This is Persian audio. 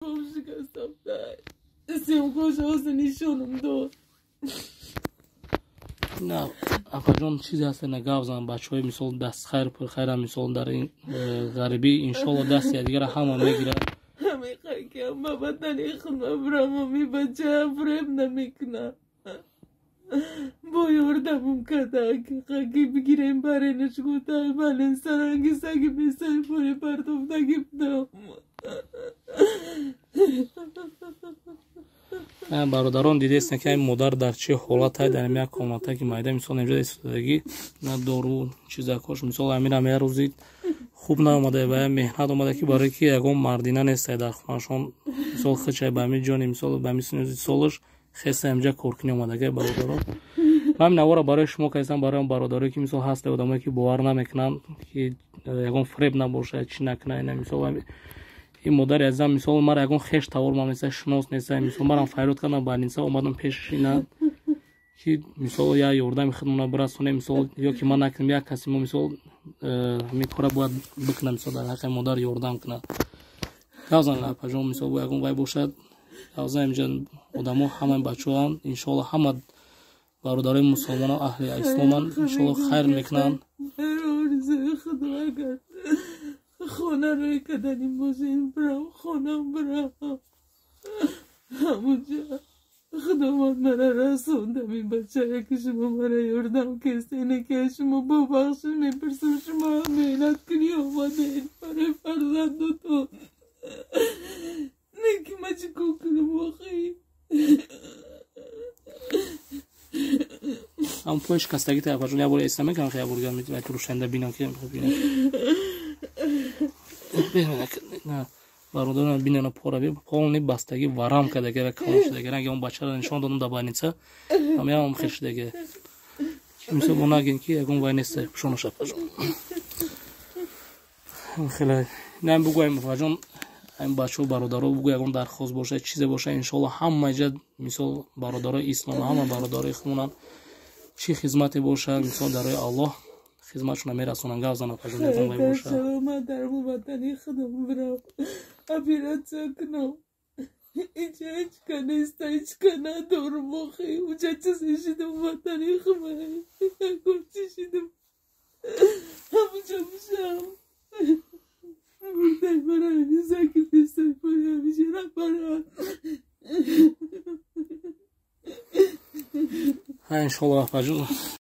شکستم سیم خوش نشونم داد. نه اپا جان چیزی هست نگاه زن بچه های مثال دست خیر پر خیر هم مثال در این غریبی انشالله دست دیگر همه میگیره. همه خیلی که هم بدن خونه برم همی بچه فریب نمیکنه با یاردمون کده که خیلی بگیریم برینش گوته بلین سرنگی سگی بیسای پوری پرتوف نگیبدم. برادران دیده است که این مادر در چه حالت های در این یک کامنت که مایده مثال اینجا استفادگی نه دارو چیزا کاش مثال امیر همه روزی خوب نامده و مهنت آمده که برای که یکم مردینه نیست در خونشون مثال خچه به همین جانی مثال به همین سالش خسته اینجا کورکنی آمده که برادران من نوارا برای شما که هستم برای برادری که مثال هست آدمایی که باور نمیکنن که یکم فریب نباشه چی نکنه نه مثال این مادر عزیزم مثال مرا یگان خش تور ما مثلا شناس نیست مثال مرا فریاد کردم با اینسا اومدم پیشش اینا که مثال یا یاردم خدمت برسونه مثال یا که من نکنم یک کسی ما مثال می کارا باید بکنم مثال در حق مادر یاردم کنه گازن لاپا جون مثال با یگان وای باشد گازن اینجا آدم‌ها همه بچه‌ها ان شاء الله همه برادرای مسلمان و اهل اسلام ان شاء الله خیر میکنن. خونه روی کدنیم باشیم برم خونم برم همونجا خدمات منه رسوندم این بچه که شما منه یاردم کسی اینه که شما ببخشید میپرسم شما مهنت کنی آمدین برای فرزندتون نکی ما چی کنم واقعی هم پوش کستگی تا پاجون یا بوله اسلامی کنم خیلی بورگان میتونم تو روشنده بینم که ببینم نه برادران بینن پورا بی پولنی بستگی ورام کرده که کامش دیگه اگه اون بچه رو نشون دادم دبانیچه هم خش دیگه مثلا بوناگین که اگه وای نیست شون شب خیلی نه بگویم فاجون این بچه برادرها بگو اگه درخواست باشه چیزی باشه ان شاء الله همه جد مثال برادرای اسلام همه برادرای خونن چی خدمتی باشه مثال درای الله خدمتشون میرسونن گازن فاجون نگم باشه من در وطنی خودم برم اپیراسیون کنم اینجا هیچ کنه است هیچ کنه دور مخی اونجا چیزی شدم وطنی خمه گفتی شدم همونجا میشم بردن برای نیزاکی بیستای پایی همیشه رفت ان شاء الله فاجون